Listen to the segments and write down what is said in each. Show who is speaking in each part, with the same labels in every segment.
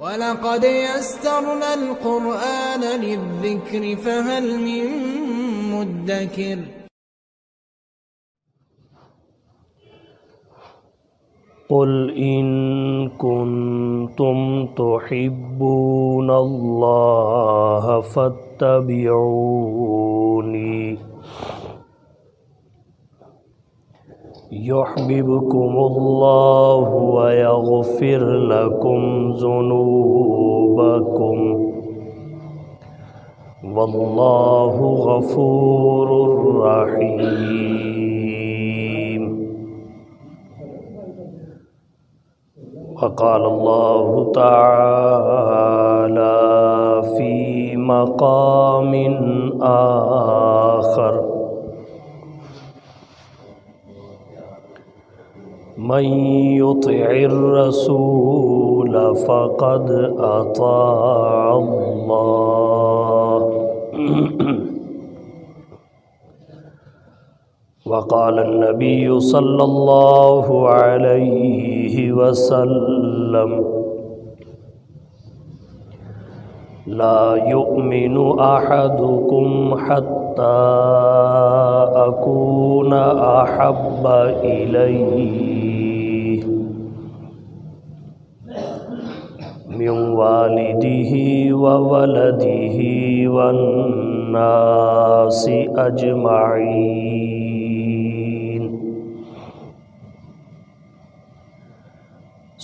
Speaker 1: وَلَقَدْ يَسَّرْنَا الْقُرْآنَ لِلذِّكْرِ فَهَلْ مِن مُّدَّكِرٍ
Speaker 2: قُلْ إِن كُنتُمْ تُحِبُّونَ اللَّهَ فَاتَّبِعُونِي يُحْبِبْكُمُ اللَّهُ وَيَغْفِرْ لَكُمْ ذُنُوبَكُمْ وَاللَّهُ غَفُورٌ رَّحِيمٌ وقال الله تعالى في مقام آخر من يطع الرسول فقد أطاع الله وقال النبي صلى الله عليه وسلم لا يؤمن أحدكم حتى أكون أحب إليه من والده وولده والناس أجمعين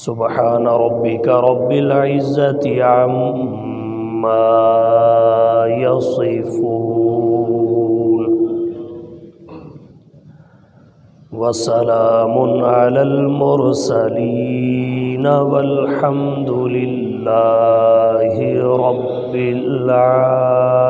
Speaker 2: سبحان ربك رب العزة عما يصفون وسلام على المرسلين والحمد لله رب العالمين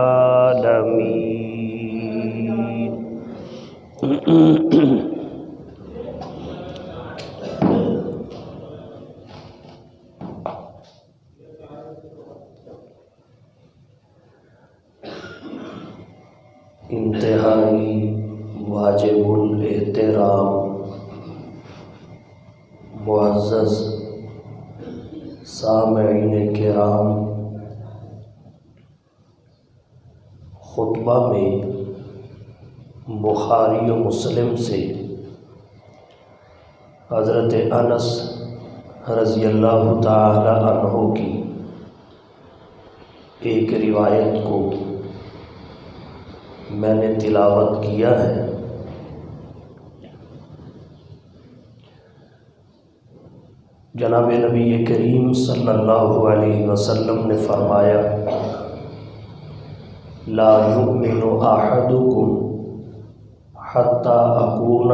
Speaker 2: انتہائی واجب الاحترام معزز سامعین کرام، خطبہ میں بخاری و مسلم سے حضرت انس رضی اللہ تعالی عنہ کی ایک روایت کو میں نے تلاوت کیا ہے۔ جناب نبی کریم صلی اللہ علیہ وسلم نے فرمایا لا یؤمن احدکم حتی اکون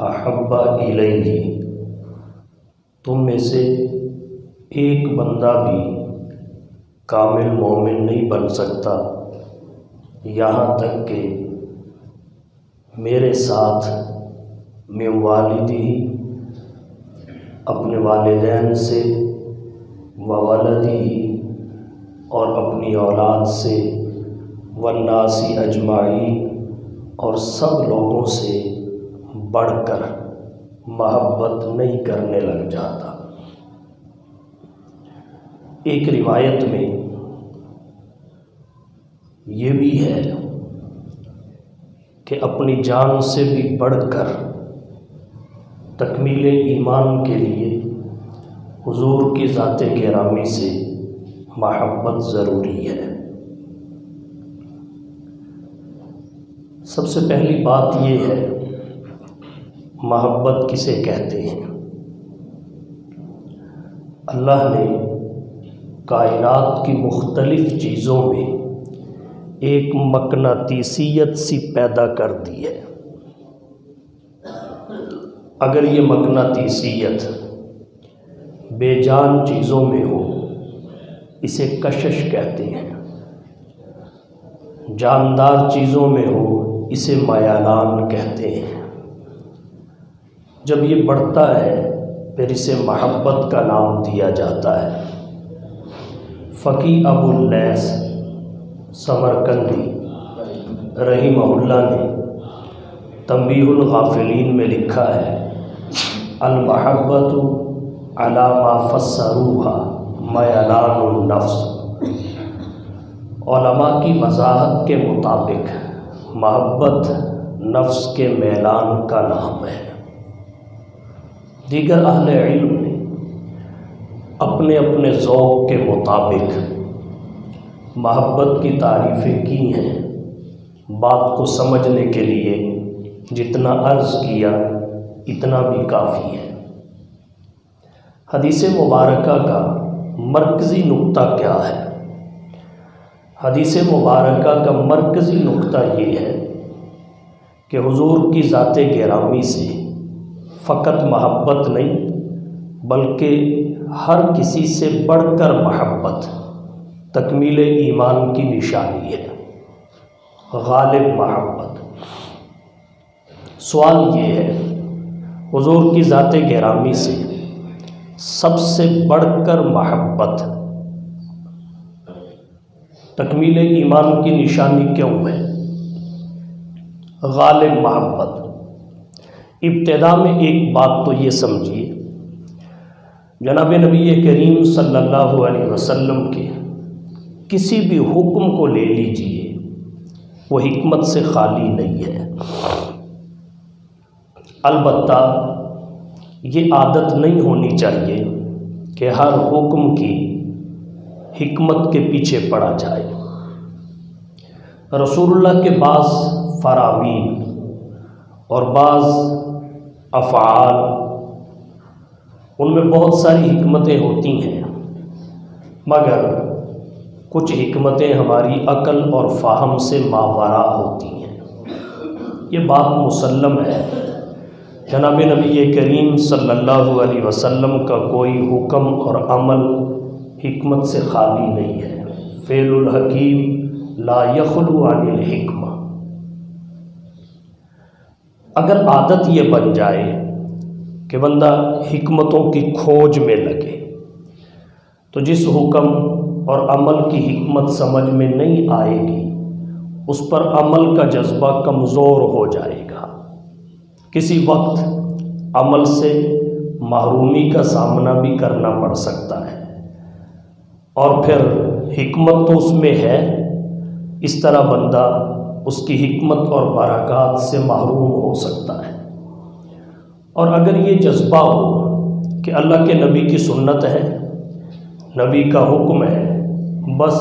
Speaker 2: احب الیہ، تم میں سے ایک بندہ بھی کامل مومن نہیں بن سکتا یہاں تک کہ میرے ساتھ میں والدی اپنے والدین سے وولدی اور اپنی اولاد سے والناس اجمعین اور سب لوگوں سے بڑھ کر محبت نہیں کرنے لگ جاتا۔ ایک روایت میں یہ بھی ہے کہ اپنی جان سے بھی بڑھ کر تکمیل ایمان کے لیے حضور کی ذات گرامی سے محبت ضروری ہے۔ سب سے پہلی بات یہ ہے محبت کسے کہتے ہیں؟ اللہ نے کائنات کی مختلف چیزوں میں ایک مقناطیسیت سی پیدا کر دی ہے۔ اگر یہ مقناطیسیت بے جان چیزوں میں ہو اسے کشش کہتے ہیں، جاندار چیزوں میں ہو اسے میلان کہتے ہیں۔ جب یہ بڑھتا ہے پھر اسے محبت کا نام دیا جاتا ہے۔ فقی ابو اللیث سمرقندی رحمہ اللہ نے تنبیہ الغافلین میں لکھا ہے المحبت علی ما فسروها میلان النفس۔ علماء کی وضاحت کے مطابق محبت نفس کے میلان کا نام ہے۔ دیگر اہل علم نے اپنے اپنے ذوق کے مطابق محبت کی تعریفیں کی ہیں۔ بات کو سمجھنے کے لیے جتنا عرض کیا اتنا بھی کافی ہے۔ حدیث مبارکہ کا مرکزی نقطہ کیا ہے؟ حدیث مبارکہ کا مرکزی نقطہ یہ ہے کہ حضور کی ذات گرامی سے فقط محبت نہیں بلکہ ہر کسی سے بڑھ کر محبت تکمیل ایمان کی نشانی ہے، غالب محبت۔ سوال یہ ہے، حضور کی ذات گرامی سے سب سے بڑھ کر محبت تکمیل ایمان کی نشانی کیوں ہے؟ غالب محبت۔ ابتدا میں ایک بات تو یہ سمجھیے، جناب نبی کریم صلی اللہ علیہ وسلم کے کسی بھی حکم کو لے لیجئے، وہ حکمت سے خالی نہیں ہے۔ البتہ یہ عادت نہیں ہونی چاہیے کہ ہر حکم کی حکمت کے پیچھے پڑا جائے۔ رسول اللہ کے بعض فرامین اور بعض افعال ان میں بہت ساری حکمتیں ہوتی ہیں، مگر کچھ حکمتیں ہماری عقل اور فہم سے ماوراء ہوتی ہیں۔ یہ بات مسلم ہے، جناب نبی کریم صلی اللہ علیہ وسلم کا کوئی حکم اور عمل حکمت سے خالی نہیں ہے۔ فعل الحکیم لا یخلو عن الحکمہ۔ اگر عادت یہ بن جائے کہ بندہ حکمتوں کی کھوج میں لگے تو جس حکم اور عمل کی حکمت سمجھ میں نہیں آئے گی اس پر عمل کا جذبہ کمزور ہو جائے گا۔ کسی وقت عمل سے محرومی کا سامنا بھی کرنا پڑ سکتا ہے، اور پھر حکمت تو اس میں ہے، اس طرح بندہ اس کی حکمت اور برکات سے محروم ہو سکتا ہے۔ اور اگر یہ جذبہ ہو کہ اللہ کے نبی کی سنت ہے، نبی کا حکم ہے، بس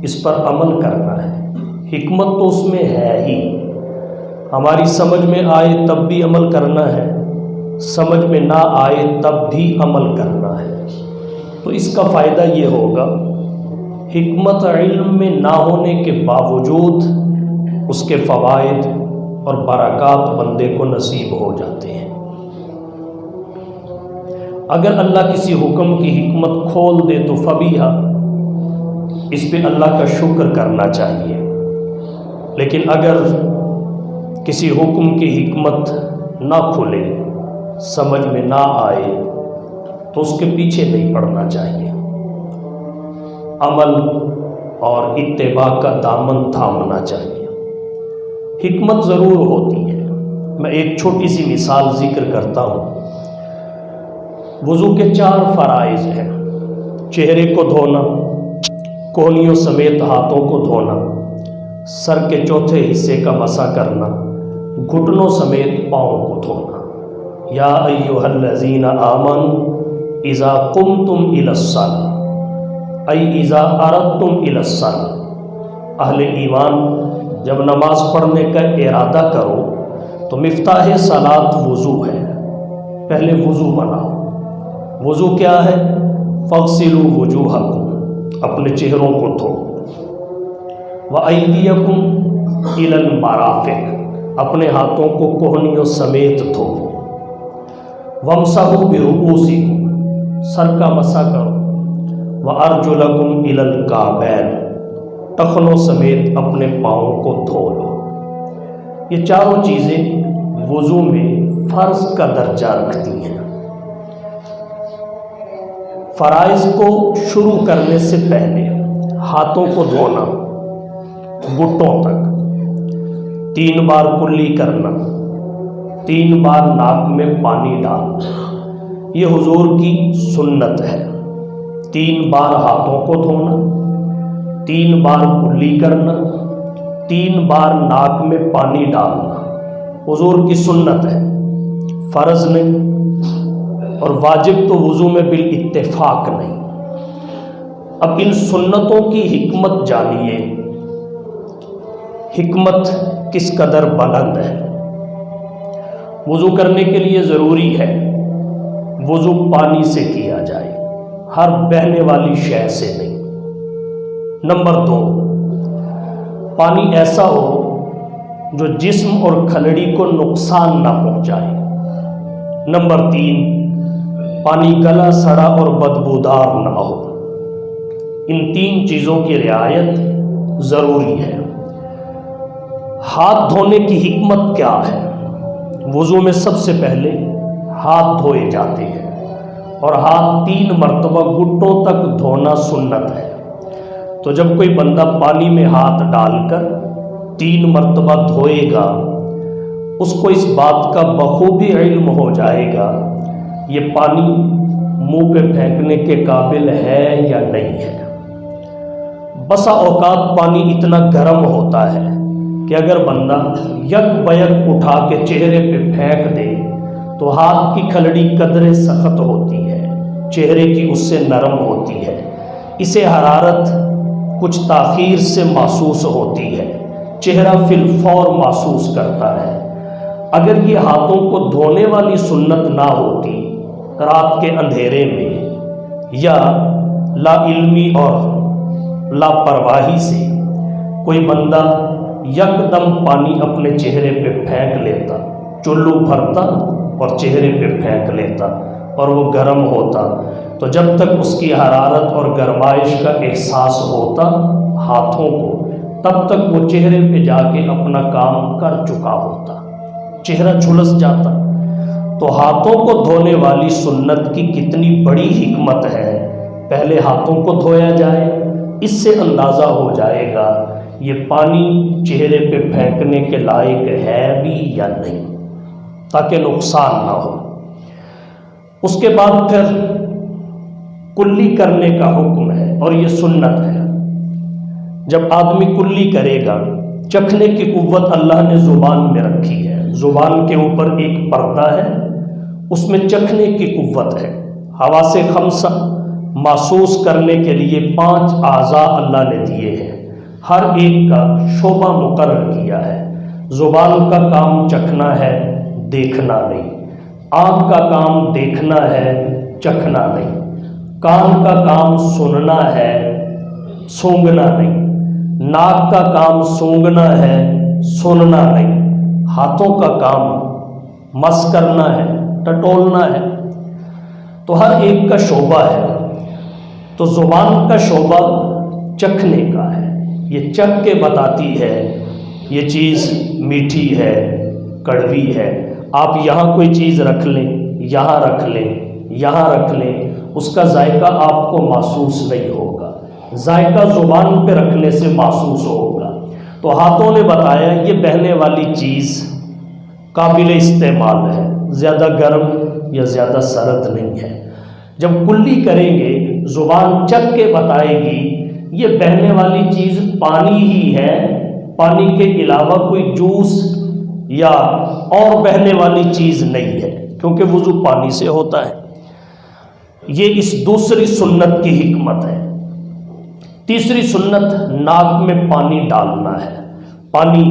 Speaker 2: اس پر عمل کرنا ہے، حکمت تو اس میں ہے ہی، ہماری سمجھ میں آئے تب بھی عمل کرنا ہے، سمجھ میں نہ آئے تب بھی عمل کرنا ہے، تو اس کا فائدہ یہ ہوگا حکمت علم میں نہ ہونے کے باوجود اس کے فوائد اور برکات بندے کو نصیب ہو جاتے ہیں۔ اگر اللہ کسی حکم کی حکمت کھول دے تو فبیہا، اس پہ اللہ کا شکر کرنا چاہیے، لیکن اگر کسی حکم کی حکمت نہ کھلے، سمجھ میں نہ آئے تو اس کے پیچھے نہیں پڑنا چاہیے، عمل اور اتباع کا دامن تھامنا چاہیے۔ حکمت ضرور ہوتی ہے، میں ایک چھوٹی سی مثال ذکر کرتا ہوں۔ وضو کے 4 فرائض ہیں، چہرے کو دھونا، کوہنیوں سمیت ہاتھوں کو دھونا، سر کے چوتھے حصے کا مسح کرنا، گھٹنوں سمیت پاؤں کو دھونا۔ یا ایھا الذین آمنوا اذا قمتم الی الصلاۃ ای اذا اردتم الی الصلاۃ، اہل ایمان جب نماز پڑھنے کا ارادہ کرو تو مفتاح صلاۃ وضو ہے، پہلے وضو بناؤ۔ وضو کیا ہے؟ فاغسلوا وجوہکم، اپنے چہروں کو دھو، وایدیکم الی المرافق، اپنے ہاتھوں کو کوہنیوں سمیت دھو، وامسحوا برؤوسکم، سر کا مسح کرو، وارجلکم الی الکعبین، ٹخنوں سمیت اپنے پاؤں کو دھو لو۔ یہ چاروں چیزیں وضو میں فرض کا درجہ رکھتی ہیں۔ فرائض کو شروع کرنے سے پہلے ہاتھوں کو دھونا گھٹنوں تک، 3 بار کلی کرنا، 3 بار ناک میں پانی ڈالنا، یہ حضور کی سنت ہے۔ 3 بار ہاتھوں کو دھونا، 3 بار کلی کرنا، 3 بار ناک میں پانی ڈالنا حضور کی سنت ہے، فرض نہیں، اور واجب تو وضو میں بالاتفاق نہیں۔ اب ان سنتوں کی حکمت جانیے، حکمت کس قدر بلند ہے۔ وضو کرنے کے لیے ضروری ہے وضو پانی سے کیا جائے، ہر بہنے والی شے سے نہیں۔ نمبر 2، پانی ایسا ہو جو جسم اور کھلڑی کو نقصان نہ پہنچائے۔ نمبر 3، پانی گلا سڑا اور بدبودار نہ ہو۔ ان 3 چیزوں کی رعایت ضروری ہے۔ ہاتھ دھونے کی حکمت کیا ہے؟ وضو میں سب سے پہلے ہاتھ دھوئے جاتے ہیں، اور ہاتھ 3 مرتبہ گھٹنوں تک دھونا سنت ہے۔ تو جب کوئی بندہ پانی میں ہاتھ ڈال کر 3 مرتبہ دھوئے گا، اس کو اس بات کا بخوبی علم ہو جائے گا یہ پانی منہ پہ پھینکنے کے قابل ہے یا نہیں ہے۔ بسا اوقات پانی اتنا گرم ہوتا ہے کہ اگر بندہ یک بیک اٹھا کے چہرے پہ پھینک دے تو ہاتھ کی کھلڑی قدرے سخت ہوتی ہے، چہرے کی اس سے نرم ہوتی ہے، اسے حرارت کچھ تاخیر سے محسوس ہوتی ہے، چہرہ فی الفور محسوس کرتا ہے۔ اگر یہ ہاتھوں کو دھونے والی سنت نہ ہوتی، رات کے اندھیرے میں یا لا علمی اور لاپرواہی سے کوئی بندہ یکدم پانی اپنے چہرے پہ پھینک لیتا، چلو بھرتا اور چہرے پہ پھینک لیتا اور وہ گرم ہوتا، تو جب تک اس کی حرارت اور گرمائش کا احساس ہوتا ہاتھوں کو، تب تک وہ چہرے پہ جا کے اپنا کام کر چکا ہوتا، چہرہ جھلس جاتا۔ تو ہاتھوں کو دھونے والی سنت کی کتنی بڑی حکمت ہے۔ پہلے ہاتھوں کو دھویا جائے، اس سے اندازہ ہو جائے گا یہ پانی چہرے پہ پھینکنے کے لائق ہے بھی یا نہیں، تاکہ نقصان نہ ہو۔ اس کے بعد پھر کلی کرنے کا حکم ہے، اور یہ سنت ہے۔ جب آدمی کلی کرے گا، چکھنے کی قوت اللہ نے زبان میں رکھی ہے، زبان کے اوپر ایک پردہ ہے، اس میں چکھنے کی قوت ہے۔ حواس خمسہ محسوس کرنے کے لیے 5 اعضاء اللہ نے دیے ہیں، ہر ایک کا شعبہ مقرر کیا ہے۔ زبان کا کام چکھنا ہے، دیکھنا نہیں۔ آنکھ کا کام دیکھنا ہے، چکھنا نہیں۔ کان کا کام سننا ہے، سونگھنا نہیں۔ ناک کا کام سونگھنا ہے، سننا نہیں۔ ہاتھوں کا کام مس کرنا ہے، ٹٹولنا ہے۔ تو ہر ایک کا شعبہ ہے۔ تو زبان کا شعبہ چکھنے کا ہے، یہ چکھ کے بتاتی ہے یہ چیز میٹھی ہے، کڑوی ہے۔ آپ یہاں کوئی چیز رکھ لیں، یہاں رکھ لیں، یہاں رکھ لیں، اس کا ذائقہ آپ کو محسوس نہیں ہوگا، ذائقہ زبان پہ رکھنے سے محسوس ہوگا۔ تو ہاتھوں نے بتایا یہ بہنے والی چیز قابل استعمال ہے، زیادہ گرم یا زیادہ سرد نہیں ہے۔ جب کلی کریں گے، زبان چکھ کے بتائے گی یہ بہنے والی چیز پانی ہی ہے، پانی کے علاوہ کوئی جوس یا اور بہنے والی چیز نہیں ہے، کیونکہ وضو پانی سے ہوتا ہے۔ یہ اس دوسری سنت کی حکمت ہے۔ تیسری سنت ناک میں پانی ڈالنا ہے۔ پانی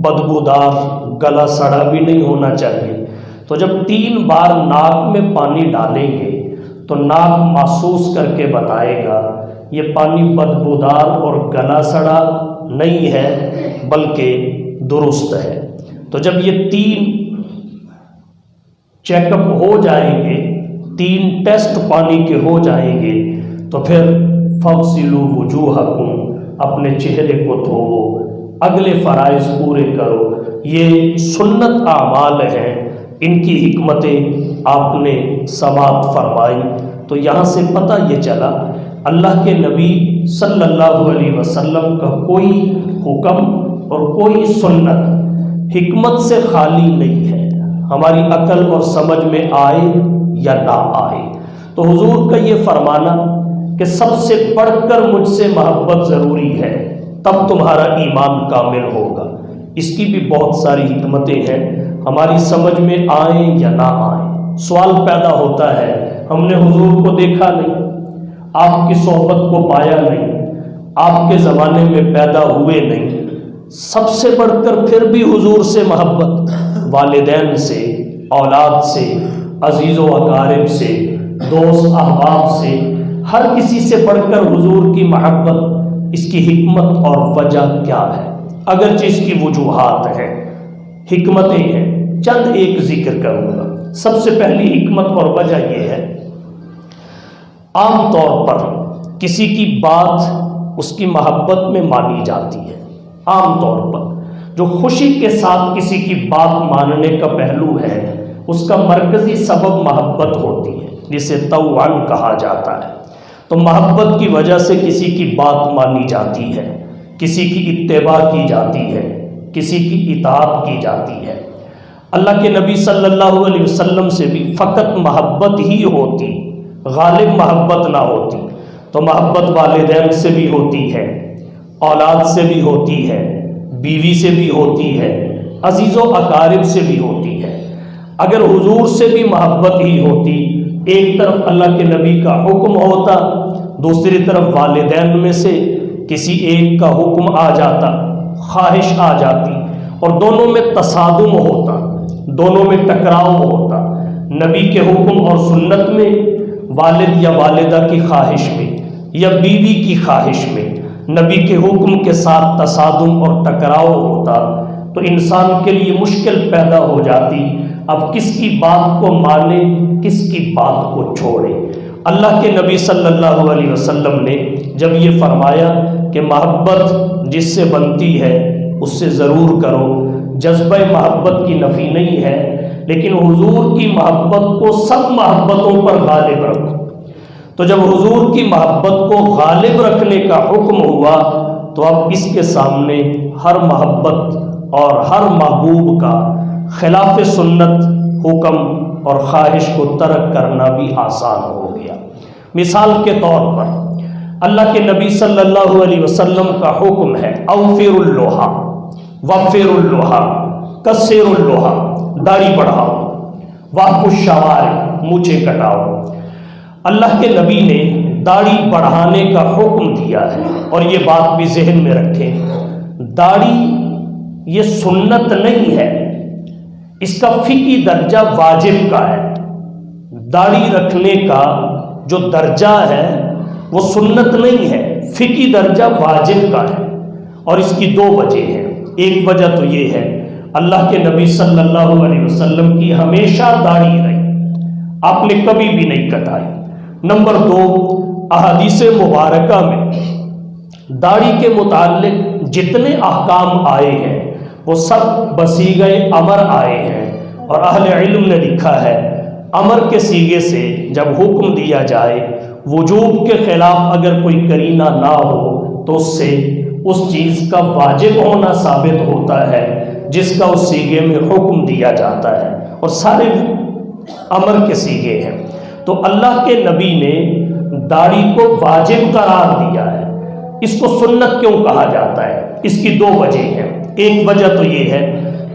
Speaker 2: بدبودار، گلا سڑا بھی نہیں ہونا چاہیے۔ تو جب 3 بار ناک میں پانی ڈالیں گے تو ناک محسوس کر کے بتائے گا یہ پانی بدبودار اور گلا سڑا نہیں ہے بلکہ درست ہے۔ تو جب یہ 3 چیک اپ ہو جائیں گے، 3 ٹیسٹ پانی کے ہو جائیں گے، تو پھر فَاغْسِلُوا وُجُوهَكُمْ، اپنے چہرے کو دھوؤ، اگلے فرائض پورے کرو۔ یہ سنت اعمال ہیں، ان کی حکمتیں آپ نے سماعت فرمائی۔ تو یہاں سے پتہ یہ چلا اللہ کے نبی صلی اللہ علیہ وسلم کا کوئی حکم اور کوئی سنت حکمت سے خالی نہیں ہے، ہماری عقل اور سمجھ میں آئے یا نہ آئے۔ تو حضور کا یہ فرمانا کہ سب سے بڑھ کر مجھ سے محبت ضروری ہے، تب تمہارا ایمان کامل ہوگا۔ اس کی بھی بہت ساری حکمتیں ہیں، ہماری سمجھ میں آئیں یا نہ آئیں۔ سوال پیدا ہوتا ہے، ہم نے حضور کو دیکھا نہیں، آپ کی صحبت کو پایا نہیں، آپ کے زمانے میں پیدا ہوئے نہیں، سب سے بڑھ کر پھر بھی حضور سے محبت، والدین سے، اولاد سے، عزیز و اقارب سے، دوست احباب سے، ہر کسی سے بڑھ کر حضور کی محبت، اس کی حکمت اور وجہ کیا ہے؟ اگرچہ اس کی وجوہات ہیں، حکمتیں ہیں، چند ایک ذکر کروں گا۔ سب سے پہلی حکمت اور وجہ یہ ہے، عام طور پر کسی کی بات اس کی محبت میں مانی جاتی ہے۔ عام طور پر جو خوشی کے ساتھ کسی کی بات ماننے کا پہلو ہے، اس کا مرکزی سبب محبت ہوتی ہے، جسے طوعاً کہا جاتا ہے۔ تو محبت کی وجہ سے کسی کی بات مانی جاتی ہے، کسی کی اتباع کی جاتی ہے، کسی کی اطاعت کی جاتی ہے۔ اللہ کے نبی صلی اللہ علیہ وسلم سے بھی فقط محبت ہی ہوتی، غالب محبت نہ ہوتی، تو محبت والدین سے بھی ہوتی ہے، اولاد سے بھی ہوتی ہے، بیوی سے بھی ہوتی ہے، عزیز و اقارب سے بھی ہوتی ہے۔ اگر حضور سے بھی محبت ہی ہوتی، ایک طرف اللہ کے نبی کا حکم ہوتا، دوسری طرف والدین میں سے کسی ایک کا حکم آ جاتا، خواہش آ جاتی، اور دونوں میں تصادم ہوتا، دونوں میں ٹکراؤ ہوتا، نبی کے حکم اور سنت میں، والد یا والدہ کی خواہش میں، یا بیوی کی خواہش میں نبی کے حکم کے ساتھ تصادم اور ٹکراؤ ہوتا، تو انسان کے لیے مشکل پیدا ہو جاتی، اب کس کی بات کو مانے، کس کی بات کو چھوڑے۔ اللہ کے نبی صلی اللہ علیہ وسلم نے جب یہ فرمایا کہ محبت جس سے بنتی ہے اس سے ضرور کرو، جذبہ محبت کی نفی نہیں ہے، لیکن حضور کی محبت کو سب محبتوں پر غالب رکھو۔ تو جب حضور کی محبت کو غالب رکھنے کا حکم ہوا، تو اب اس کے سامنے ہر محبت اور ہر محبوب کا خلاف سنت حکم اور خواہش کو ترک کرنا بھی آسان ہو گیا۔ مثال کے طور پر اللہ کے نبی صلی اللہ علیہ وسلم کا حکم ہے، اوفر اللحى وفر اللحى کثر اللحى، داڑھی بڑھاؤ، واقف الشوارب، مونچھیں کٹاؤ۔ اللہ کے نبی نے داڑھی بڑھانے کا حکم دیا ہے، اور یہ بات بھی ذہن میں رکھیں، داڑھی یہ سنت نہیں ہے، اس کا فقہی درجہ واجب کا ہے۔ داڑھی رکھنے کا جو درجہ ہے وہ سنت نہیں ہے، فقہی درجہ واجب کا ہے، اور اس کی دو وجہ ہیں۔ ایک وجہ تو یہ ہے، اللہ کے نبی صلی اللہ علیہ وسلم کی ہمیشہ داڑھی رہی، آپ نے کبھی بھی نہیں کٹائی۔ نمبر دو، احادیث مبارکہ میں داڑھی کے متعلق جتنے احکام آئے ہیں وہ سب بصیغہ امر آئے ہیں، اور اہل علم نے لکھا ہے امر کے صیغے سے جب حکم دیا جائے، وجوب کے خلاف اگر کوئی قرینہ نہ ہو تو اس سے اس چیز کا واجب ہونا ثابت ہوتا ہے جس کا اس صیغے میں حکم دیا جاتا ہے، اور سارے امر کے صیغے ہیں۔ تو اللہ کے نبی نے داڑھی کو واجب قرار دیا ہے، اس کو سنت کیوں کہا جاتا ہے؟ اس کی دو وجہ ہیں۔ ایک وجہ تو یہ ہے،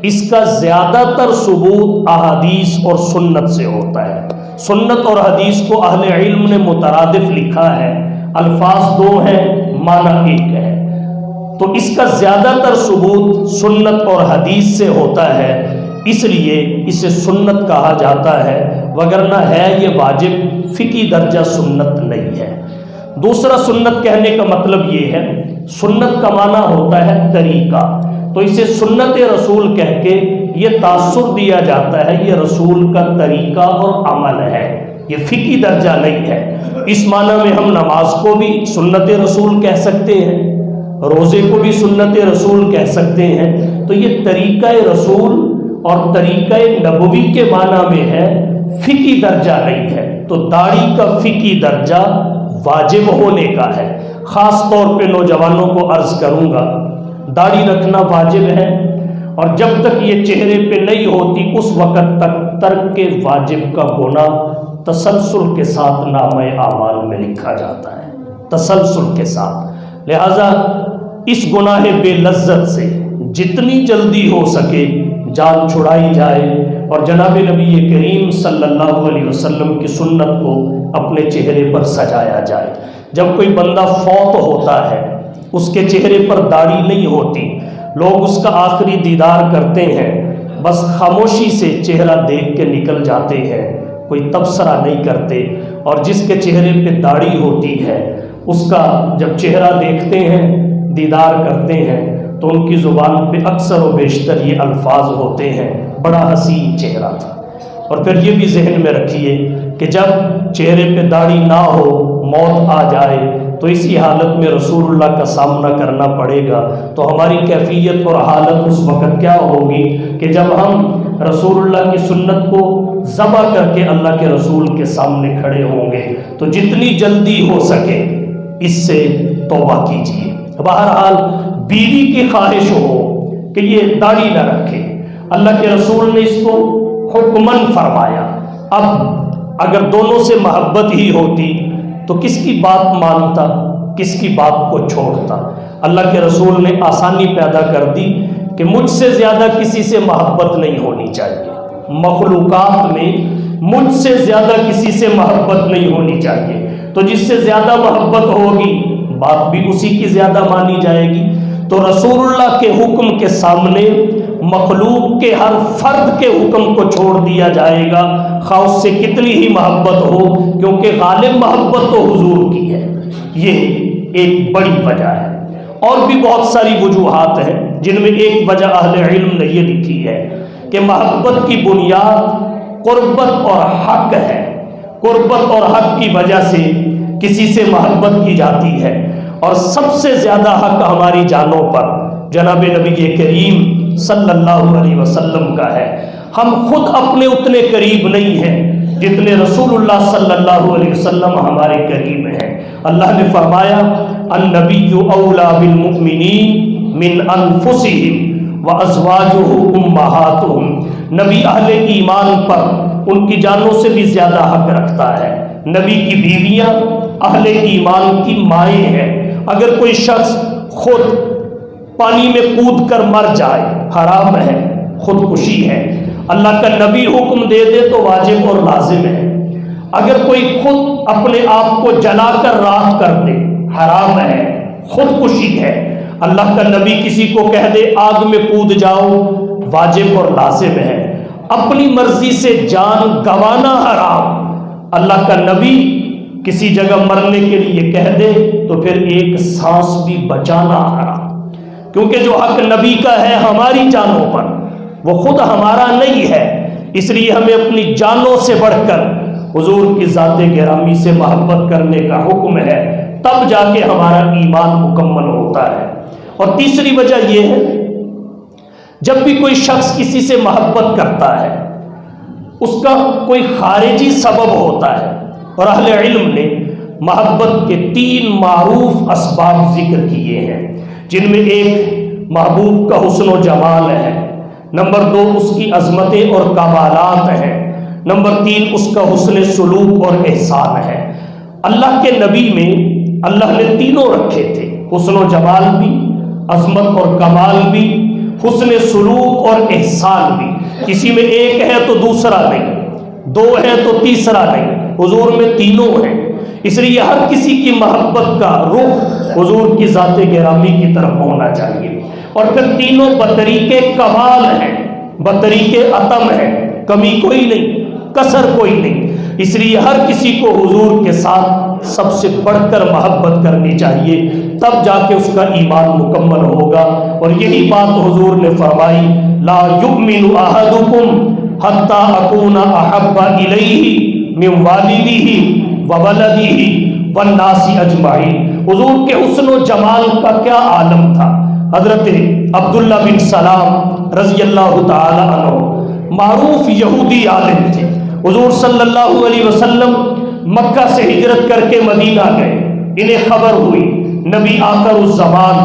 Speaker 2: اس کا زیادہ تر ثبوت احادیث اور سنت سے ہوتا ہے۔ سنت اور حدیث کو اہل علم نے مترادف لکھا ہے، الفاظ دو ہیں، معنی ایک ہے، تو اس کا زیادہ تر ثبوت سنت اور حدیث سے ہوتا ہے، اس لیے اسے سنت کہا جاتا ہے، وگرنہ ہے یہ واجب، فقہی درجہ سنت نہیں ہے۔ دوسرا سنت کہنے کا مطلب یہ ہے، سنت کا معنی ہوتا ہے طریقہ، تو اسے سنت رسول کہہ کے یہ تاثر دیا جاتا ہے، یہ رسول کا طریقہ اور عمل ہے، یہ فقہی درجہ نہیں ہے۔ اس معنی میں ہم نماز کو بھی سنت رسول کہہ سکتے ہیں، روزے کو بھی سنت رسول کہہ سکتے ہیں، تو یہ طریقہ رسول اور طریقہ نبوی کے معنی میں ہے، فقہی درجہ نہیں ہے۔ تو داڑھی کا فقہی درجہ واجب ہونے کا ہے۔ خاص طور پہ نوجوانوں کو عرض کروں گا، داڑھی رکھنا واجب ہے، اور جب تک یہ چہرے پہ نہیں ہوتی اس وقت تک ترک کے واجب کا گناہ تسلسل کے ساتھ نامہ اعمال میں لکھا جاتا ہے۔ تسلسل کے ساتھ۔ لہذا اس گناہ بے لذت سے جتنی جلدی ہو سکے جان چھڑائی جائے اور جناب نبی کریم صلی اللہ علیہ وسلم کی سنت کو اپنے چہرے پر سجایا جائے۔ جب کوئی بندہ فوت ہوتا ہے اس کے چہرے پر داڑھی نہیں ہوتی، لوگ اس کا آخری دیدار کرتے ہیں، بس خاموشی سے چہرہ دیکھ کے نکل جاتے ہیں، کوئی تبصرہ نہیں کرتے، اور جس کے چہرے پہ داڑھی ہوتی ہے اس کا جب چہرہ دیکھتے ہیں، دیدار کرتے ہیں، تو ان کی زبان پہ اکثر و بیشتر یہ الفاظ ہوتے ہیں، بڑا حسین چہرہ تھا۔ اور پھر یہ بھی ذہن میں رکھیے کہ جب چہرے پہ داڑھی نہ ہو، موت آ جائے، تو اسی حالت میں رسول اللہ کا سامنا کرنا پڑے گا، تو ہماری کیفیت اور حالت اس وقت کیا ہوگی کہ جب ہم رسول اللہ کی سنت کو ذبح کر کے اللہ کے رسول کے سامنے کھڑے ہوں گے۔ تو جتنی جلدی ہو سکے اس سے توبہ کیجیے۔ بہرحال بیوی کی خواہش ہو کہ یہ داڑھی نہ رکھے، اللہ کے رسول نے اس کو حکماً فرمایا۔ اب اگر دونوں سے محبت ہی ہوتی تو کس کی بات مانتا، کس کی بات کو چھوڑتا؟ اللہ کے رسول نے آسانی پیدا کر دی کہ مجھ سے زیادہ کسی سے محبت نہیں ہونی چاہیے، مخلوقات میں مجھ سے زیادہ کسی سے محبت نہیں ہونی چاہیے۔ تو جس سے زیادہ محبت ہوگی بات بھی اسی کی زیادہ مانی جائے گی۔ تو رسول اللہ کے حکم کے سامنے مخلوق کے ہر فرد کے حکم کو چھوڑ دیا جائے گا، خواہ اس سے کتنی ہی محبت ہو، کیونکہ غالب محبت تو حضور کی ہے۔ یہ ایک بڑی وجہ ہے، اور بھی بہت ساری وجوہات ہیں جن میں ایک وجہ اہل علم نے یہ لکھی ہے کہ محبت کی بنیاد قربت اور حق ہے۔ قربت اور حق کی وجہ سے کسی سے محبت کی جاتی ہے، اور سب سے زیادہ حق ہماری جانوں پر جناب نبی کریم صلی اللہ علیہ وسلم کا ہے۔ ہم خود اپنے اتنے قریب نہیں ہیں جتنے رسول اللہ صلی اللہ علیہ وسلم ہمارے قریب ہیں۔ اللہ نے فرمایا النبی اولی بالمؤمنین من انفسہم وازواجہ امہاتہم، نبی اہل ایمان پر ان کی جانوں سے بھی زیادہ حق رکھتا ہے۔ نبی کی بیویاں اہل ایمان کی مائیں ہیں۔ اگر کوئی شخص خود پانی میں کود کر مر جائے حرام ہے، خودکشی ہے۔ اللہ کا نبی حکم دے دے تو واجب اور لازم ہے۔ اگر کوئی خود اپنے آپ کو جلا کر راکھ کر دے حرام ہے، خودکشی ہے۔ اللہ کا نبی کسی کو کہہ دے آگ میں کود جاؤ، واجب اور لازم ہے۔ اپنی مرضی سے جان گنوانا حرام۔ اللہ کا نبی کسی جگہ مرنے کے لیے کہہ دے تو پھر ایک سانس بھی بچانا حرام، کیونکہ جو حق نبی کا ہے ہماری جانوں پر وہ خود ہمارا نہیں ہے۔ اس لیے ہمیں اپنی جانوں سے بڑھ کر حضور کی ذات گرامی سے محبت کرنے کا حکم ہے، تب جا کے ہمارا ایمان مکمل ہوتا ہے۔ اور تیسری وجہ یہ ہے جب بھی کوئی شخص کسی سے محبت کرتا ہے اس کا کوئی خارجی سبب ہوتا ہے، اور اہل علم نے محبت کے 3 معروف اسباب ذکر کیے ہیں، جن میں ایک محبوب کا حسن و جمال ہے، نمبر 2 اس کی عظمتیں اور کمالات ہیں، نمبر 3 اس کا حسن سلوک اور احسان ہے۔ اللہ کے نبی میں اللہ نے تینوں رکھے تھے، حسن و جمال بھی، عظمت اور کمال بھی، حسن سلوک اور احسان بھی۔ کسی میں ایک ہے تو دوسرا نہیں، 2 ہے تو تیسرا نہیں، حضور میں تینوں ہیں۔ اس لیے ہر کسی کی محبت کا رخ حضور کی ذات گرامی کی طرف ہونا چاہیے۔ اور پھر تینوں بطریق کمال ہیں، بطریق اتم ہیں، کمی کوئی نہیں، کسر کوئی نہیں۔ اس لیے ہر کسی کو حضور کے ساتھ سب سے بڑھ کر محبت کرنی چاہیے، تب جا کے اس کا ایمان مکمل ہوگا۔ اور یہی بات حضور نے فرمائی لا یؤمن احدکم حتی اکون احب الیہ من والدہ وولدہ والناس اجمعین۔ حضور کے حسن و جمال کا کیا عالم تھا۔ حضرت عبداللہ بن سلام رضی اللہ تعالی عنہ معروف یہودی عالم تھے۔ حضور صلی اللہ علیہ وسلم مکہ سے ہجرت کر کے مدینہ گئے، انہیں خبر ہوئی نبی آخر الزمان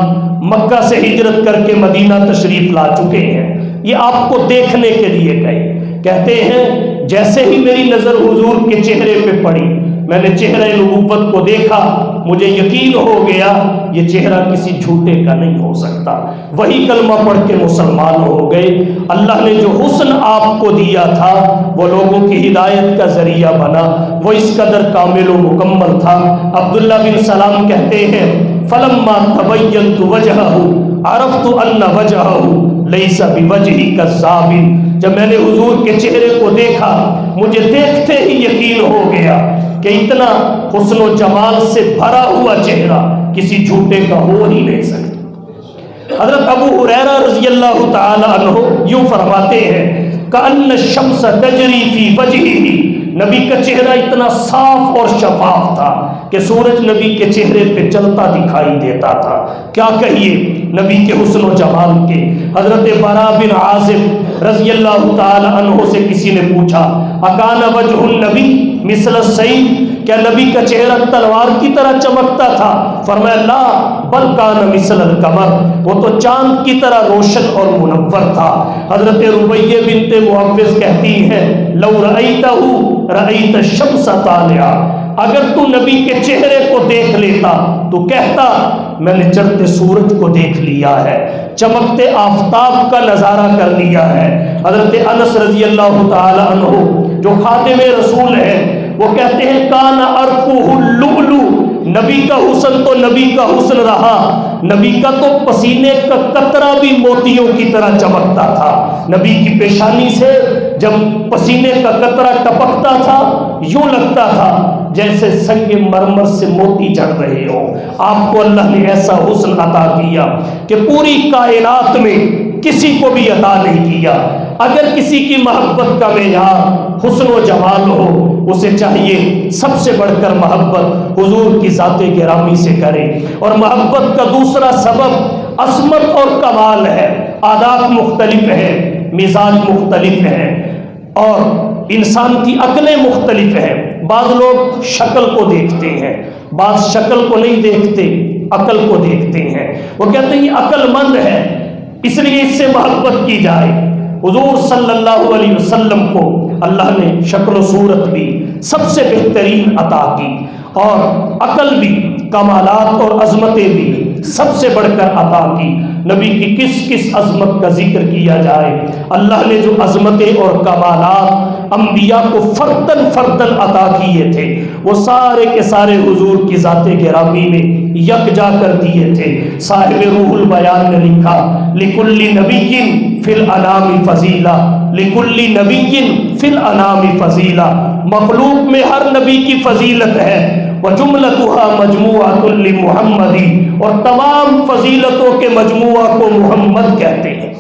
Speaker 2: مکہ سے ہجرت کر کے مدینہ تشریف لا چکے ہیں، یہ آپ کو دیکھنے کے لیے گئے۔ کہتے ہیں جیسے ہی میری نظر حضور کے چہرے پہ پڑی، میں نے چہرہ نبوت کو دیکھا مجھے یقین ہو گیا یہ چہرہ کسی جھوٹے کا نہیں ہو سکتا۔ وہی کلمہ پڑھ کے مسلمان ہو گئے۔ اللہ نے جو حسن آپ کو دیا تھا وہ لوگوں کی ہدایت کا ذریعہ بنا، وہ اس قدر کامل و مکمل تھا۔ عبداللہ بن سلام کہتے ہیں فلما تبینت وجہہ عرفت ان وجہہ لیس بوجہی کذاب، جب میں نے حضور کے چہرے کو دیکھا مجھے دیکھتے ہی یقین ہو گیا کہ اتنا حسن و جمال سے بھرا ہوا چہرہ کسی جھوٹے کا ہو ہی نہیں سکتا۔ حضرت ابو ہریرہ رضی اللہ تعالی عنہ یوں فرماتے ہیں کأن الشمس تجری فی وجہہ، نبی کا چہرہ اتنا صاف اور شفاف تھا کہ سورج نبی کے چہرے پہ چلتا دکھائی دیتا تھا۔ کیا کہیے نبی کے حسن و جمال کے۔ حضرت براء بن عازب رضی اللہ تعالی عنہ سے کسی نے پوچھا اکان وجہ النبی مثل السیف، کیا نبی کا چہرہ تلوار کی طرح چمکتا تھا؟ فرمایا لا بل کان مثل القمر، وہ تو چاند کی طرح روشن اور منور تھا۔ حضرت ربیہ بنت معوذ کہتی ہے لو رأیتہ رأیت الشمس طالعہ، اگر تو نبی کے چہرے کو دیکھ لیتا تو کہتا میں نے چڑھتے سورج کو دیکھ لیا ہے، چمکتے آفتاب کا نظارہ کر لیا ہے۔ حضرت انس رضی اللہ تعالی عنہ جو خاتم رسول ہے وہ کہتے ہیں کان ارقہ اللؤلؤ، نبی کا حسن تو نبی کا حسن رہا، نبی کا تو پسینے کا قطرہ بھی موتیوں کی طرح چمکتا تھا۔ نبی کی پیشانی سے جب پسینے کا قطرہ ٹپکتا تھا یوں لگتا تھا جیسے سنگ مرمر سے موتی جھڑ رہے ہو۔ آپ کو اللہ نے ایسا حسن عطا کیا کہ پوری کائنات میں کسی کو بھی عطا نہیں کیا۔ اگر کسی کی محبت کا معیار حسن و جمال ہو اسے چاہیے سب سے بڑھ کر محبت حضور کی ذات گرامی سے کرے۔ اور محبت کا دوسرا سبب عظمت اور کمال ہے۔ آداب مختلف ہیں، مزاج مختلف ہیں اور انسان کی عقلیں مختلف ہیں۔ بعض لوگ شکل کو دیکھتے ہیں، بعض شکل کو نہیں دیکھتے عقل کو دیکھتے ہیں۔ وہ کہتے ہیں یہ عقل مند ہے اس لیے اس سے محبت کی جائے۔ حضور صلی اللہ علیہ وسلم کو اللہ نے شکل و صورت بھی سب سے بہترین عطا کی اور عقل بھی، کمالات اور عظمتیں بھی سب سے بڑھ کر عطا کی۔ نبی کی کس کس عظمت کا ذکر کیا جائے۔ اللہ نے جو عظمتیں اور کمالات انبیاء کو فردن فردن عطا کیے تھے وہ سارے کے سارے حضور کی ذات گرامی میں یکجا کر دیے تھے۔ صاحب روح البیان نے لکھا لکل نبی فی الانام فضیلہ، لکل نبی فی الانام فضیلہ، مخلوق میں ہر نبی کی فضیلت ہے۔ وجملتها مجموعۃ لمحمد، اور تمام فضیلتوں کے مجموعہ کو محمد کہتے ہیں۔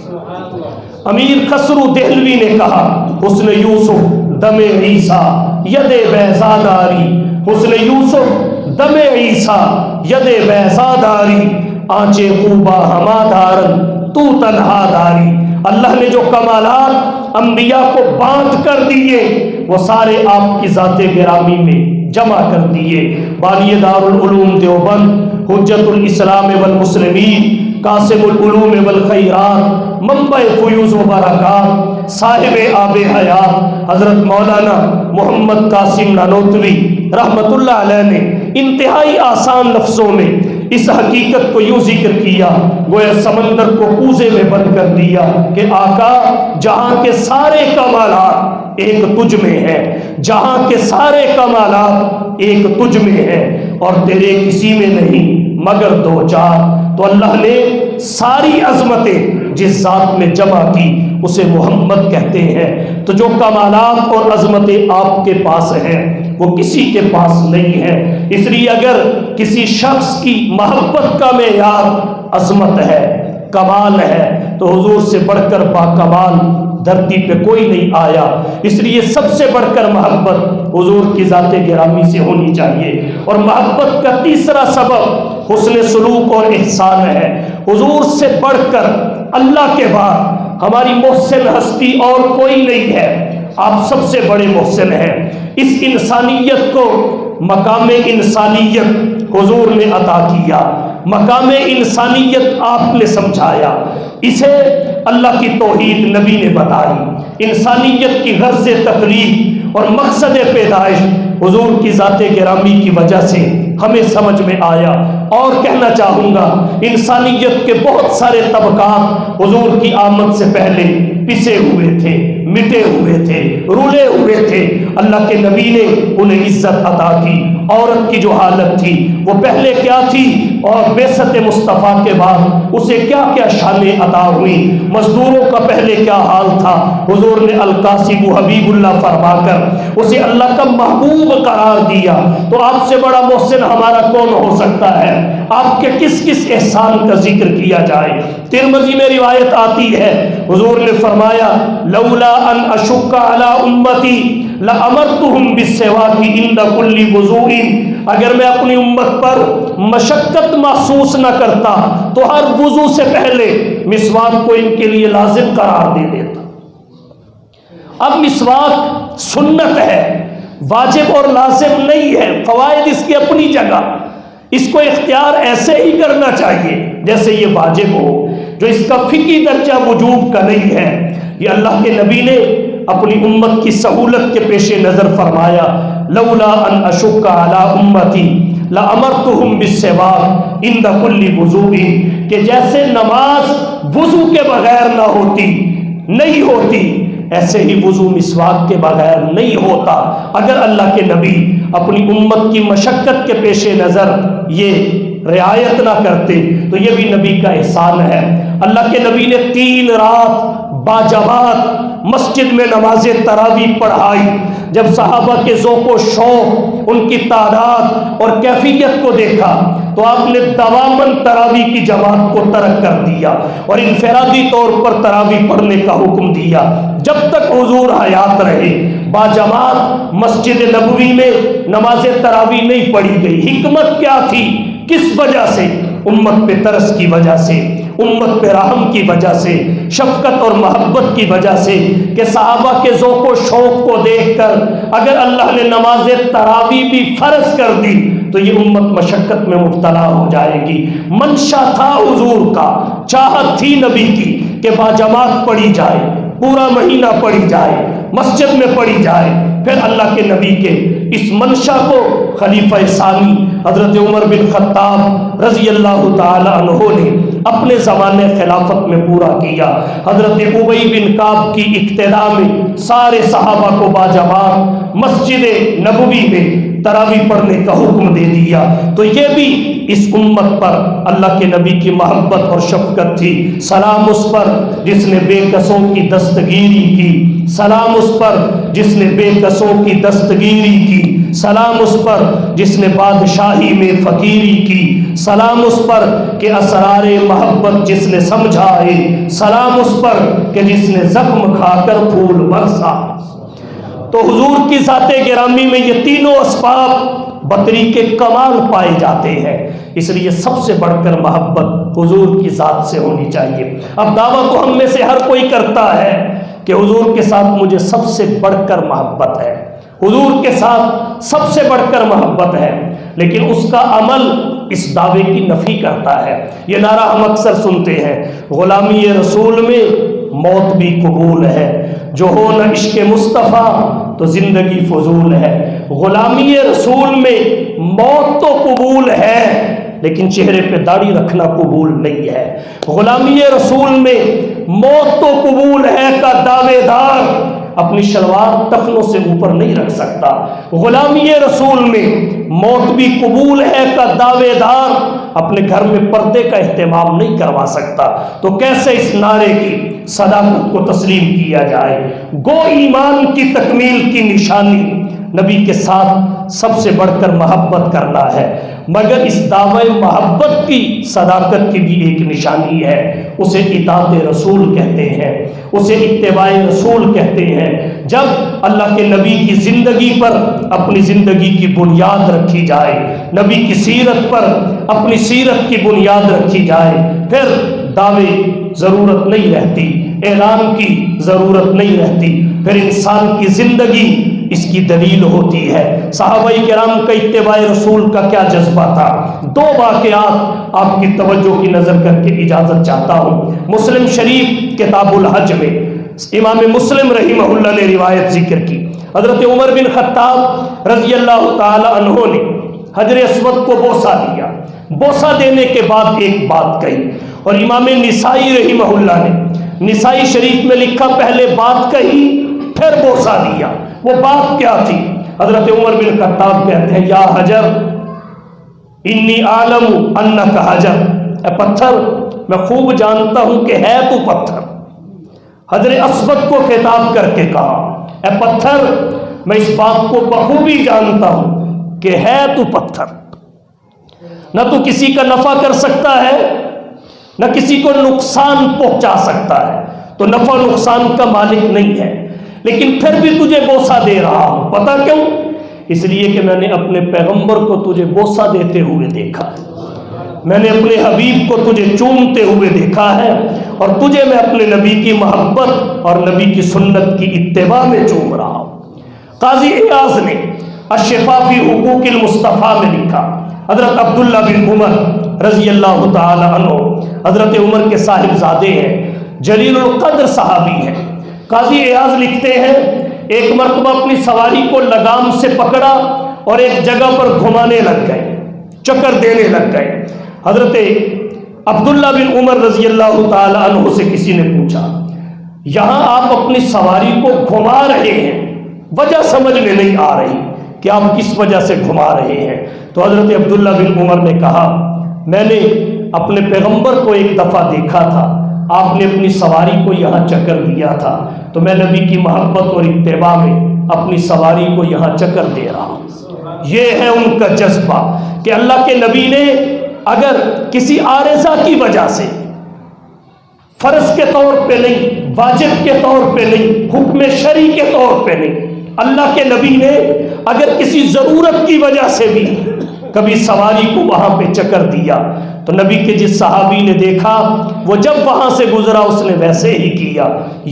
Speaker 2: امیر خسرو دہلوی نے کہا حسن یوسف دم عیسیٰ ید بیضاداری، حسن یوسف دم عیسیٰ ید بیضاداری، آنچے خوبا ہما دارن تو تنہا داری۔ اللہ نے جو کمالات انبیاء کو بانٹ کر دیے وہ سارے آپ کی ذات گرامی میں جمع کر دیے۔ بانی دارالعلوم دیوبند، حجت الاسلام والمسلمین، قاسم العلوم والخیرات، منبع فیوز و برکات، صاحب آب حیات حضرت مولانا محمد قاسم نانوتوی رحمت اللہ علیہ نے انتہائی آسان لفظوں میں اس حقیقت کو یوں ذکر کیا گویا سمندر کو کوزے میں بند کر دیا کہ آقا جہاں کے سارے کمالات ایک تجھ میں ہے، جہاں کے سارے کمالات ایک تجھ میں ہے اور تیرے کسی میں نہیں مگر دو چار۔ تو اللہ نے ساری عظمتیں جس ذات میں جمع کی اسے محمد کہتے ہیں۔ تو جو کمالات اور عظمتیں آپ کے پاس ہیں وہ کسی کے پاس نہیں ہے۔ اس لیے اگر کسی شخص کی محبت کا معیار عظمت ہے، کمال ہے، تو حضور سے بڑھ کر باکمال دھرتی پہ کوئی نہیں آیا۔ اس لیے سب سے بڑھ کر محبت حضور کی ذات گرامی سے ہونی چاہیے۔ اور محبت کا تیسرا سبب حسن سلوک اور احسان ہے۔ حضور سے بڑھ کر اللہ کے بعد ہماری محسن ہستی اور کوئی نہیں ہے، آپ سب سے بڑے محسن ہیں۔ اس انسانیت کو مقام انسانیت حضور نے عطا کیا، مقام انسانیت آپ نے سمجھایا، اسے اللہ کی توحید نبی نے بتائی۔ انسانیت کی غرض تخلیق اور مقصد پیدائش حضور کی ذات گرامی کی وجہ سے ہمیں سمجھ میں آیا۔ اور کہنا چاہوں گا انسانیت کے بہت سارے طبقات حضور کی آمد سے پہلے پسے ہوئے تھے، مٹے ہوئے تھے، رولے ہوئے تھے۔ اللہ کے نبی نے انہیں عزت عطا کی۔ عورت کی جو حالت تھی وہ پہلے کیا تھی اور بعثت مصطفیٰ کے بعد اسے کیا کیا شانیں عطا ہوئی، مزدوروں کا پہلے کیا حال تھا، حضور نے القاسم حبیب اللہ فرما کر اسے اللہ کا محبوب قرار دیا۔ تو آپ سے بڑا محسن ہمارا کون ہو سکتا ہے؟ آپ کے کس کس احسان کا ذکر کیا جائے؟ ترمذی میں روایت آتی ہے، حضور نے فرمایا لولا ان اشق علی امتی لامرتهم بالسواک عند كل وضوء، اگر میں اپنی امت پر مشقت محسوس نہ کرتا تو ہر وضو سے پہلے مسواک کو ان کے لیے لازم قرار دے دیتا۔ اب مسواک سنت ہے، واجب اور لازم نہیں ہے، فوائد اس کی اپنی جگہ، اس کو اختیار ایسے ہی کرنا چاہیے جیسے یہ واجب ہو، جو اس کا فقہی درجہ وجوب کا نہیں ہے۔ یہ اللہ کے نبی نے اپنی امت کی سہولت کے پیش نظر فرمایا لولا ان اشق علی امتی لامرتهم بالسواک عند كل وضوء، کہ جیسے نماز وضو کے بغیر نہ ہوتی، نہیں ہوتی، ایسے ہی وضو مسواک کے بغیر نہیں ہوتا۔ اگر اللہ کے نبی اپنی امت کی مشقت کے پیش نظر یہ رعایت نہ کرتے تو یہ بھی نبی کا احسان ہے۔ اللہ کے نبی نے 3 رات باجماعت مسجد میں نماز تراویح پڑھائی۔ جب صحابہ کے ذوق و شوق، ان کی تعداد اور کیفیت کو دیکھا تو آپ نے دواً تراویح کی جماعت کو ترک کر دیا اور انفرادی طور پر تراویح پڑھنے کا حکم دیا۔ جب تک حضور حیات رہے باجماعت مسجد نبوی میں نماز تراویح نہیں پڑھی گئی۔ حکمت کیا تھی؟ کس وجہ سے؟ امت پہ ترس کی وجہ سے، امت پہ رحم کی وجہ سے، شفقت اور محبت کی وجہ سے، کہ صحابہ کے ذوق و شوق کو دیکھ کر اگر اللہ نے نماز تراویح بھی فرض کر دی تو یہ امت مشقت میں مبتلا ہو جائے گی۔ منشا تھا حضور کا، چاہت تھی نبی کی کہ باجماعت پڑھی جائے، پورا مہینہ پڑھی جائے، مسجد میں پڑھی جائے۔ پھر اللہ کے نبی کے اس منشا کو خلیفہ ثانی حضرت عمر بن خطاب رضی اللہ تعالی عنہ نے اپنے زمانے خلافت میں پورا کیا۔ حضرت ابی بن کعب کی اقتداء میں سارے صحابہ کو باجماعت مسجد نبوی میں تراویح پڑھنے کا حکم دے دیا۔ تو یہ بھی اس امت پر اللہ کے نبی کی محبت اور شفقت تھی۔ سلام اس پر جس نے بے کسوں کی دستگیری کی، سلام اس پر جس نے بے کسوں کی دستگیری کی، سلام اس پر جس نے بادشاہی میں فقیری کی، سلام اس پر کہ اسرار محبت جس نے سمجھائے، سلام اس پر کہ جس نے زخم کھا کر پھول برسا۔ تو حضور کی ذات گرامی میں یہ تینوں اسباب بطری کے کمال پائے جاتے ہیں، اس لیے سب سے بڑھ کر محبت حضور کی ذات سے ہونی چاہیے۔ اب دعویٰ تو ہم میں سے ہر کوئی کرتا ہے کہ حضور کے ساتھ مجھے سب سے بڑھ کر محبت ہے، حضور کے ساتھ سب سے بڑھ کر محبت ہے، لیکن اس کا عمل اس دعوے کی نفی کرتا ہے۔ یہ نعرہ ہم اکثر سنتے ہیں، غلامی رسول میں موت بھی قبول ہے، جو ہو نہ عشق مصطفیٰ تو زندگی فضول ہے۔ غلامی رسول میں موت تو قبول ہے لیکن چہرے پہ داڑھی رکھنا قبول نہیں ہے۔ غلامی رسول میں موت تو قبول ہے کا دعوے دار اپنی شلوار ٹخنوں سے اوپر نہیں رکھ سکتا۔ غلامی رسول میں موت بھی قبول ہے کا دعوے دار اپنے گھر میں پردے کا اہتمام نہیں کروا سکتا۔ تو کیسے اس نعرے کی صداقت کو تسلیم کیا جائے؟ گو ایمان کی تکمیل کی نشانی نبی کے ساتھ سب سے بڑھ کر محبت کرنا ہے، مگر اس دعوی محبت کی صداقت کی بھی ایک نشانی ہے، اسے اطاعت رسول کہتے ہیں، اسے اتباع رسول کہتے ہیں۔ جب اللہ کے نبی کی زندگی پر اپنی زندگی کی بنیاد رکھی جائے، نبی کی سیرت پر اپنی سیرت کی بنیاد رکھی جائے، پھر دعوے ضرورت نہیں رہتی، اعلان کی ضرورت نہیں رہتی، پھر انسان کی زندگی اس کی دلیل ہوتی ہے۔ صحابہ کرام کا اتباع رسول کا کیا جذبہ تھا؟ 2 واقعات آپ کی توجہ کی نظر کر کے اجازت چاہتا ہوں۔ مسلم شریف کتاب الحج میں امام مسلم رحمہ اللہ نے روایت ذکر کی، حضرت عمر بن خطاب رضی اللہ تعالی عنہ نے حجر اسود کو بوسہ دیا. بوسہ دینے کے بعد ایک بات کہی, اور امام نسائی رحمہ اللہ نے نسائی شریف میں لکھا پہلے بات کہی پھر بوسہ دیا. وہ بات کیا تھی؟ حضرت عمر بن خطاب کہتے ہیں یا حجر انی عالم انک حجر, اے پتھر میں خوب جانتا ہوں کہ ہے تو پتھر. حجر اسود کو خطاب کر کے کہا اے پتھر میں اس بات کو بخوبی جانتا ہوں کہ ہے تو پتھر. نہ تو کسی کا نفع کر سکتا ہے نہ کسی کو نقصان پہنچا سکتا ہے, تو نفع نقصان کا مالک نہیں ہے, لیکن پھر بھی تجھے بوسہ دے رہا ہوں. پتہ کیوں؟ اس لیے کہ میں نے اپنے پیغمبر کو تجھے بوسہ دیتے ہوئے دیکھا ہے, میں نے اپنے حبیب کو تجھے چومتے ہوئے دیکھا ہے, اور تجھے میں اپنے نبی کی محبت اور نبی کی سنت کی اتباع میں چوم رہا ہوں. قاضی ایاز نے الشفا فی حقوق المصطفیٰ میں لکھا, حضرت عبداللہ بن عمر رضی اللہ تعالی عنہ حضرت عمر کے صاحبزادے ہیں, جلیل القدر صحابی ہیں. قاضی ایاز لکھتے ہیں ایک مرتبہ اپنی سواری کو لگام سے پکڑا اور ایک جگہ پر گھمانے لگ گئے, چکر دینے لگ گئے. حضرت عبداللہ بن عمر رضی اللہ تعالی عنہ سے کسی نے پوچھا یہاں آپ اپنی سواری کو گھما رہے ہیں, وجہ سمجھ میں نہیں آ رہی کہ آپ کس وجہ سے گھما رہے ہیں. تو حضرت عبداللہ بن عمر نے کہا میں نے اپنے پیغمبر کو ایک دفعہ دیکھا تھا, آپ نے اپنی سواری کو یہاں چکر دیا تھا, تو میں نبی کی محبت اور اتباع میں اپنی سواری کو یہاں چکر دے رہا ہوں. یہ ہے ان کا جذبہ کہ اللہ کے نبی نے اگر کسی عارضہ کی وجہ سے, فرض کے طور پہ نہیں, واجب کے طور پہ نہیں, حکم شرعی کے طور پہ نہیں, اللہ کے نبی نے اگر کسی ضرورت کی وجہ سے بھی کبھی سواری کو وہاں پہ چکر دیا, تو نبی کے جس صحابی نے دیکھا وہ جب وہاں سے گزرا اس نے ویسے ہی کیا.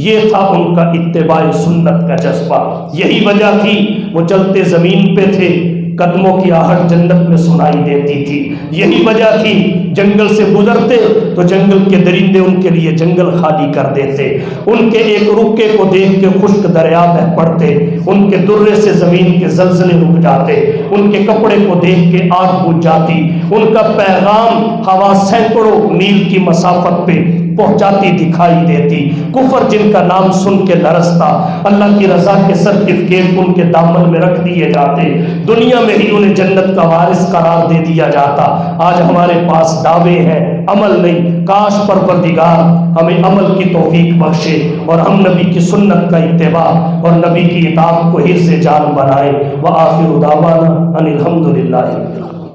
Speaker 2: یہ تھا ان کا اتباع سنت کا جذبہ. یہی وجہ تھی وہ چلتے زمین پہ تھے, قدموں کی آہٹ جنت میں سنائی دیتی تھی. یہی وجہ تھی جنگل سے گزرتے تو جنگل کے درندے ان کے لیے جنگل خالی کر دیتے, ان کے ایک رکے کو دیکھ کے خشک دریا بہہ پڑتے, ان کے درے سے زمین کے زلزلے رک جاتے, ان کے کپڑے کو دیکھ کے آگ بجھ جاتی, ان کا پیغام ہوا سینکڑوں میل کی مسافت پہ پہنچاتی دکھائی دیتی. کفر جن کا نام سن کے لرزتا, اللہ کی رضا کے سرٹیفکیٹ ان کے دامن میں رکھ دیے جاتے, دنیا میں ہی انہیں جنت کا وارث قرار دے دیا جاتا. آج ہمارے پاس دعوے ہیں, عمل نہیں. کاش پروردگار ہمیں عمل کی توفیق بخشے اور ہم نبی کی سنت کا اتباع اور نبی کی اطاعت کو حرص جان بنائے. وآخر دعوانا ان الحمد للہ.